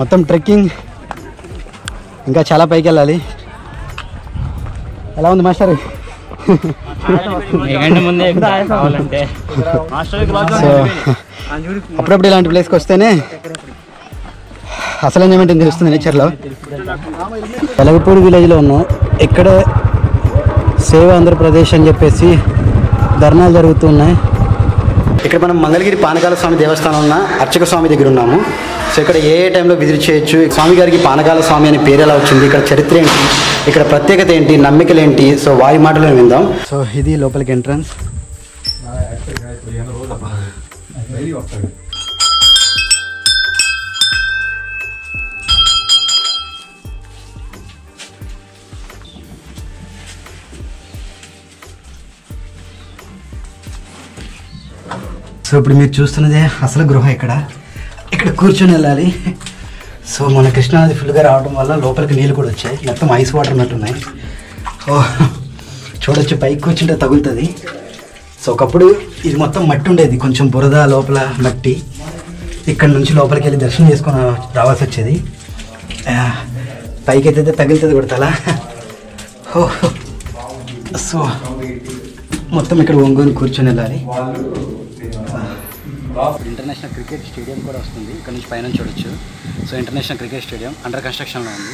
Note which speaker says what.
Speaker 1: మొత్తం ట్రెక్కింగ్, ఇంకా చాలా పైకి వెళ్ళాలి. ఎలా ఉంది మాస్టర్? అప్పుడప్పుడు ఇలాంటి ప్లేస్కి వస్తేనే అసలు ఎంజాయ్మెంట్ తెలుస్తుంది నేచర్లో. వెలగపూడి విలేజ్లో ఉన్నాం. ఇక్కడే సేవ్ ఆంధ్రప్రదేశ్ అని చెప్పేసి ధర్నాలు జరుగుతున్నాయి. ఇక్కడ మనం మంగళగిరి పానకాలస్వామి దేవస్థానం ఉన్న అర్చక స్వామి దగ్గర ఉన్నాము. సో ఇక్కడ ఏ టైంలో విజిట్ చేయొచ్చు, స్వామి గారికి పానకాలస్వామి అనే పేరు ఎలా వచ్చింది, ఇక్కడ చరిత్ర ఏంటి, ఇక్కడ ప్రత్యేకత ఏంటి, నమ్మికలు ఏంటి, సో వారి మాటలను విందాం. సో ఇది లోపలికి ఎంట్రన్స్. సో ఇప్పుడు మీరు చూస్తున్నదే అసలు గృహ. ఇక్కడ కూర్చొని వెళ్ళాలి. సో మన కృష్ణానది ఫుల్గా రావడం వల్ల లోపలికి నీళ్ళు కూడా వచ్చాయి. మొత్తం ఐస్ వాటర్ ఉన్నట్టున్నాయి. ఓ చూడొచ్చు, పైకి కూర్చుంటే తగులుతుంది. సో ఒకప్పుడు ఇది మొత్తం మట్టి ఉండేది, కొంచెం బురద లోపల మట్టి. ఇక్కడ నుంచి లోపలికి వెళ్ళి దర్శనం చేసుకొని రావాల్సి వచ్చేది. పైకి ఎత్తితే తగులుతుంది కొడతాలా. ఓ సో మొత్తం ఇక్కడ ఒంగోని కూర్చొని వెళ్ళాలి. ఇంటర్నేషనల్ క్రికెట్ స్టేడియం కూడా వస్తుంది, ఇక్కడ నుంచి పైన చూడొచ్చు. So international cricket stadium under కన్స్ట్రక్షన్లో ఉంది.